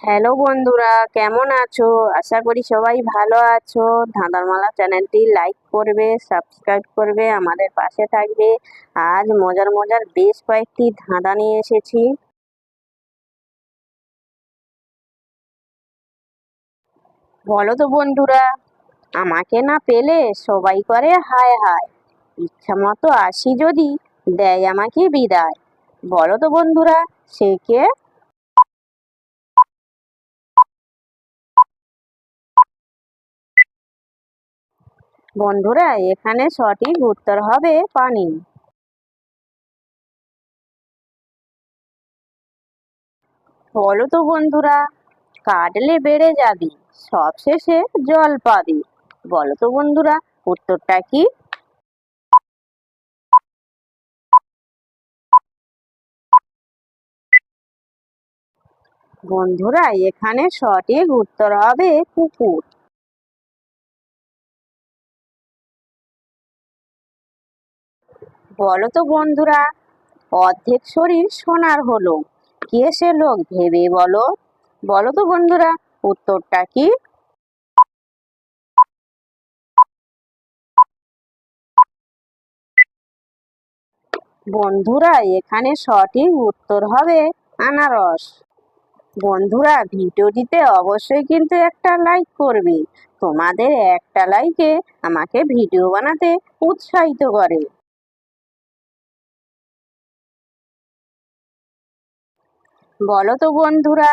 Hello বন্ধুরা, কেমন আছো? আশা করি সবাই ভালো আছো। ধাঁধারমালা চ্যানেলটি লাইক করবে, সাবস্ক্রাইব করবে, আমাদের পাশে থাকবে। আজ মজার মজার বেশ কয়েকটি ধাঁধা নিয়ে এসেছি। বলো তো বন্ধুরা, আমাকে না পেলে সবাই করে হায় হায়, ইচ্ছা মতো আসি যদি দেয় আমাকে বিদায়। বলো তো বন্ধুরা, সে কে? বন্ধুরা, এখানে সঠিক উত্তর হবে পানি। বলো তো বন্ধুরা, কাটলে বেড়ে যাবি, সবশেষে জল পাবি। বলো তো বন্ধুরা, উত্তরটা কি? বন্ধুরা, এখানে সঠিক উত্তর হবে কুকুর। বলো তো বন্ধুরা, অর্ধেক শরীর সোনার হলো, কে সে লোক ভেবে বলো। বলো তো বন্ধুরা, উত্তরটা কি? বন্ধুরা, এখানে সঠিক উত্তর হবে আনারস। বন্ধুরা, ভিডিওটিতে অবশ্যই কিন্তু একটা লাইক করবে। তোমাদের একটা লাইকে আমাকে ভিডিও বানাতে উৎসাহিত করে। বলো তো বন্ধুরা,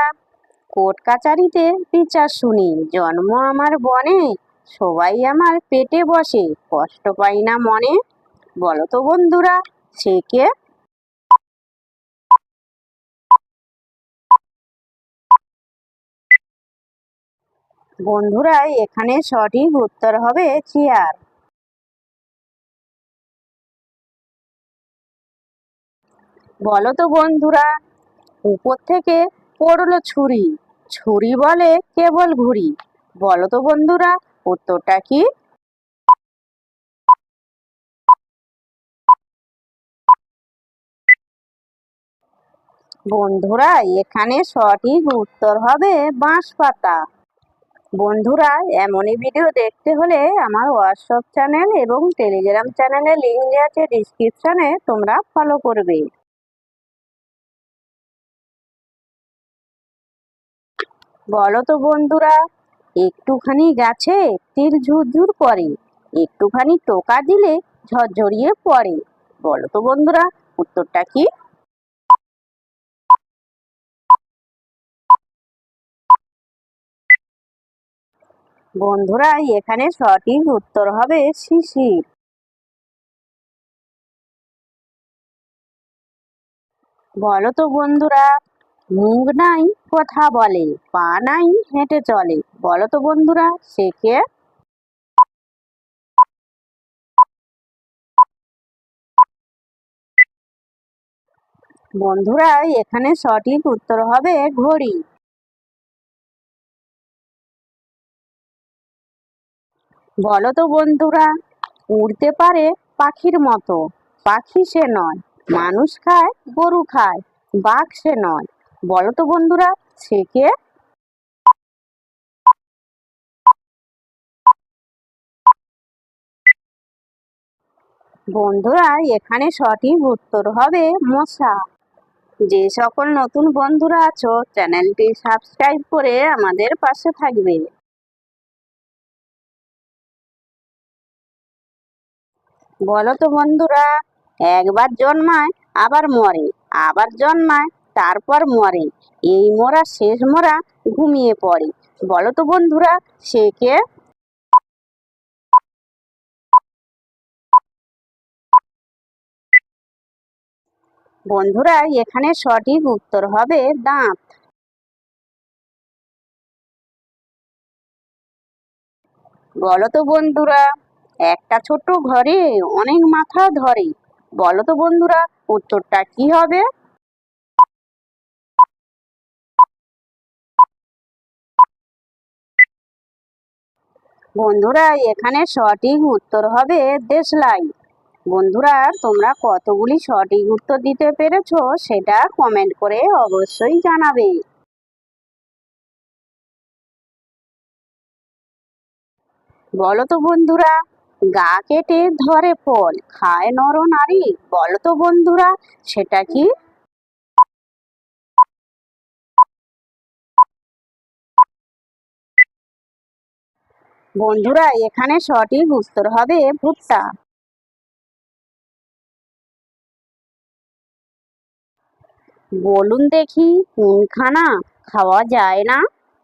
কোর্ট কাচারিতে বিচার শুনি, জন্ম আমার বনে, সবাই আমার পেটে বসে, কষ্ট পাই না মনে। বলো তো বন্ধুরা, সে কে? বন্ধুরা, এখানে সঠিক উত্তর হবে চেয়ার। বলো তো বন্ধুরা, উপর থেকে পড়লো ছুরি, ছুরি বলে কেবল ঘুরি। বলো তো বন্ধুরা, উত্তরটা কি? বন্ধুরা, এখানে সঠিক উত্তর হবে বাঁশপাতা। বন্ধুরা, এমনই ভিডিও দেখতে হলে আমার হোয়াটসঅ্যাপ চ্যানেল এবং টেলিগ্রাম চ্যানেলের লিঙ্ক দেওয়া আছে ডিসক্রিপশনে, তোমরা ফলো করবে। বলো তো বন্ধুরা, একটুখানি গাছে তীর ঝুরঝুর করে, একটুখানি টোকা দিলে ঝরঝরিয়ে পড়ে। বলো তো বন্ধুরা, উত্তরটা কি? বন্ধুরা, এখানে সঠিক উত্তর হবে শিশির। বলো তো বন্ধুরা, মুখ নাই কথা বলে, পা নাই হেঁটে চলে। বলো তো বন্ধুরা, সে কে? বন্ধুরা, এখানে সঠিক উত্তর হবে ঘড়ি। বলো তো বন্ধুরা, উড়তে পারে পাখির মতো, পাখি সে নয়, মানুষ খায় গরু খায়, বাঘ সে নয়। বলো তো বন্ধুরা, সে কে? বন্ধুরা, এখানে সঠিক উত্তর হবে মশা। যে সকল নতুন বন্ধুরা আছো, চ্যানেলটি সাবস্ক্রাইব করে আমাদের পাশে থাকবে। বলো তো বন্ধুরা, একবার জন্মায় আবার মরে, আবার জন্মায় তারপর মরে, এই মরা শেষ মরা ঘুমিয়ে পড়ে। বলো তো বন্ধুরা, সে কে? বন্ধুরা, এখানে সঠিক উত্তর হবে দাঁত। বলো তো বন্ধুরা, একটা ছোট্ট ঘরে অনেক মাথা ধরে। বলো তো বন্ধুরা, উত্তরটা কি হবে? বন্ধুরা, এখানে সঠিক উত্তর হবে দেশলাই। বন্ধুরা, তোমরা কতগুলি সঠিক উত্তর দিতে পেরেছো সেটা কমেন্ট করে অবশ্যই জানাবে। বলো তো বন্ধুরা, গা কেটে ধরে ফল খায় নর নারী, বলো তো বন্ধুরা সেটা কি? বন্ধুরা এখানে সঠিক উত্তর হবে ভুট্টা। বলুন দেখি কোনখানা খাওয়া যায় না,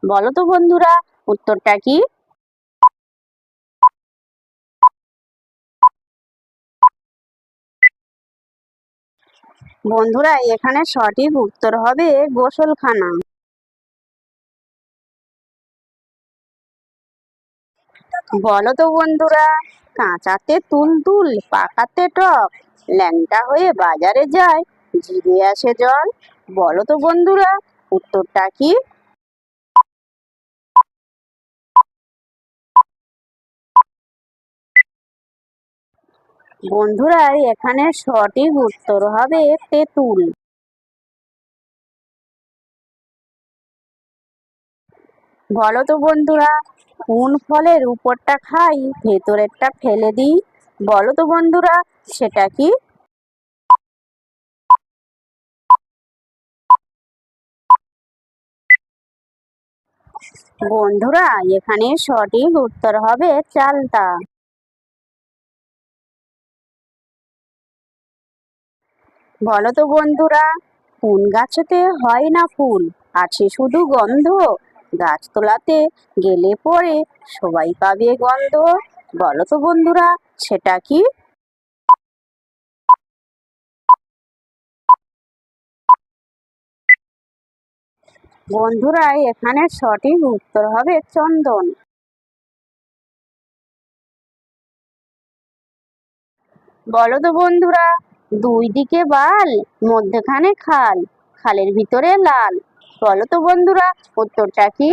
বলো তো বন্ধুরা উত্তরটা কি? বন্ধুরা এখানে সঠিক উত্তর হবে গোসলখানা। বলো তো বন্ধুরা, কাঁচাতে তুলতুল পাকাতে টক, ল্যাংটা হয়ে বাজারে যায় জিরে আসে জল, বলো তো বন্ধুরা উত্তরটা কি? বন্ধুরা এখানে সঠিক উত্তর হবে তেঁতুল। বলো তো বন্ধুরা, কোন ফলের উপরটা খাই ভেতরেরটা ফেলে দিই, বলো তো বন্ধুরা সেটা কি? বন্ধুরা এখানে সঠিক উত্তর হবে চালতা। বলো তো বন্ধুরা, কোন গাছেতে হয় না ফুল, আছে শুধু গন্ধ, গাছ তোলাতে গেলে পরে সবাই পাবে গন্ধ, বলো তো বন্ধুরা সেটা কি? বন্ধুরা এখানে সঠিক উত্তর হবে চন্দন। বলো তো বন্ধুরা, দুই দিকে বাল মধ্যখানে খাল, খালের ভিতরে লাল, বলো তো বন্ধুরা উত্তরটা কি?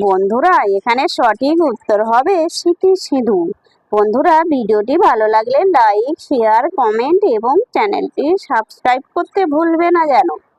বন্ধুরা এখানে সঠিক উত্তর হবে সিঁথি সিঁদুর। বন্ধুরা ভিডিওটি ভালো লাগলে লাইক শেয়ার কমেন্ট এবং চ্যানেলটি সাবস্ক্রাইব করতে ভুলবে না যেন।